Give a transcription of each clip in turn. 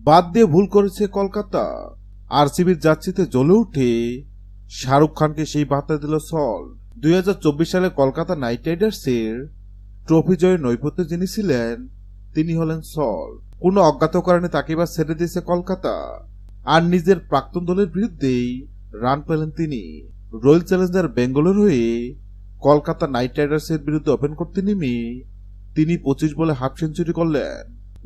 বাদ দিয়ে ভুল করেছে কলকাতা। আরসিবির যাচ্ছিতে জ্বলে উঠে শাহরুখ খানকে সেই বার্তা দিল সল। 2024 সালে কলকাতা নাইট রাইডার্সের ট্রফি জয়ের নৈপথ্যে যিনি ছিলেন তিনি হলেন সল। কোনো অজ্ঞাত কারণে তাকে এবার ছেড়ে দিয়েছে কলকাতা, আর নিজের প্রাক্তন দলের বিরুদ্ধেই রান পেলেন তিনি। রয়্যাল চ্যালেঞ্জার বেঙ্গালোর হয়ে কলকাতা নাইট রাইডার্সের বিরুদ্ধে ওপেন করতে নেমে তিনি 25 বলে হাফ সেঞ্চুরি করলেন।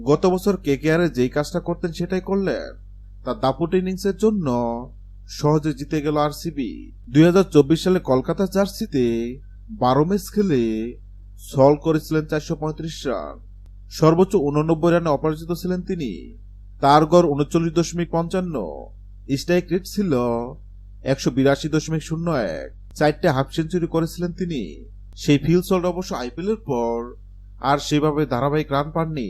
গত বছর কেকেআরে যেই কাজটা করতেন সেটাই করলেন। তার দাপুট ইনিংসের জন্য সহজে জিতে গেল আরসিবি। 2024 সালে কলকাতা জার্সিতে 12 ম্যাচ খেলে সল করেছিলেন 435 রান। সর্বোচ্চ 89 রানে অপরাজিত ছিলেন তিনি। তার গড় 39.55, স্ট্রাইক রেট ছিল 182.01। 4টে হাফ সেঞ্চুরি করেছিলেন তিনি। সেই ফিল সল্ট অবশ্য আইপিএল এর পর আর সেভাবে ধারাবাহিক রান পাননি।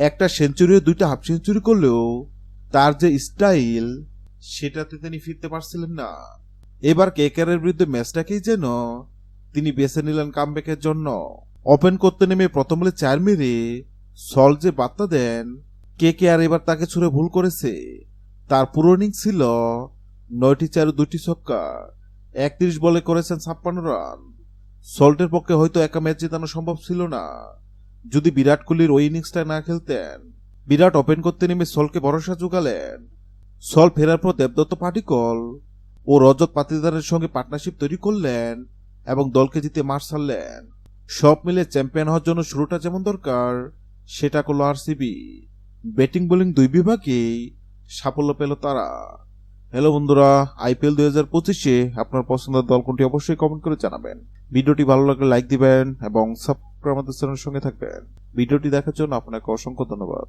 একটা সেঞ্চুরি ও 2টা হাফ সেঞ্চুরি করলেও তার যে স্টাইল সেটাতে তিনি ফিরতে পারছিলেন না। এবার কেকেআরের বিরুদ্ধে ম্যাচটাকেই যেন তিনি বেছে নিলেন কামব্যাকের জন্য। ওপেন করতে নেমে প্রথম বলে 4 মেরে সল যে বার্তা দেন, কেকেআর এবার তাকে ছুড়ে ভুল করেছে। তার পুরো ইনিংস ছিল 9টি 4 ও 2টি ছক্কা। 31 বলে করেছেন 56 রান। সল্টের পক্ষে হয়তো একা ম্যাচ জেতানো সম্ভব ছিল না যদি বিরাট কোহলির ওই ইনিংসটা না খেলতেন। বিরাট ওপেন করতে নেমে সলকে ভরসা জোগালেন। সল ফেরার পর দেবদত্ত পাটিকল ও রজত পাতিদারের সঙ্গে পার্টনারশিপ তৈরি করলেন এবং দলকে জিতে মাঠ ছাড়লেন। সব মিলে চ্যাম্পিয়ন হওয়ার জন্য শুরুটা যেমন দরকার সেটা করলো আরসিবি। ব্যাটিং বোলিং দুই বিভাগেই সাফল্য পেল তারা। হ্যালো বন্ধুরা, আইপিএল 2025-এ আপনার পছন্দের দল কোনটি অবশ্যই কমেন্ট করে জানাবেন। ভিডিওটি ভালো লাগলে লাইক দিবেন এবং সাবস্ক্রাইব আমাদের চ্যানেলের সঙ্গে থাকবেন। ভিডিওটি দেখার জন্য আপনাকে অসংখ্য ধন্যবাদ।